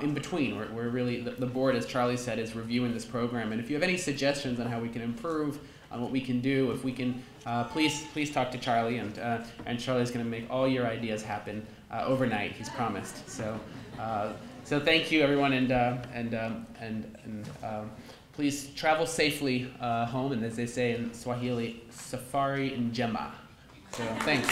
in between. We're really the board, as Charlie said, is reviewing this program, and if you have any suggestions on how we can improve, on what we can do, if we can, please talk to Charlie, and Charlie's going to make all your ideas happen overnight. He's promised. So thank you, everyone, and please travel safely home, and as they say in Swahili, safari njema. So thanks.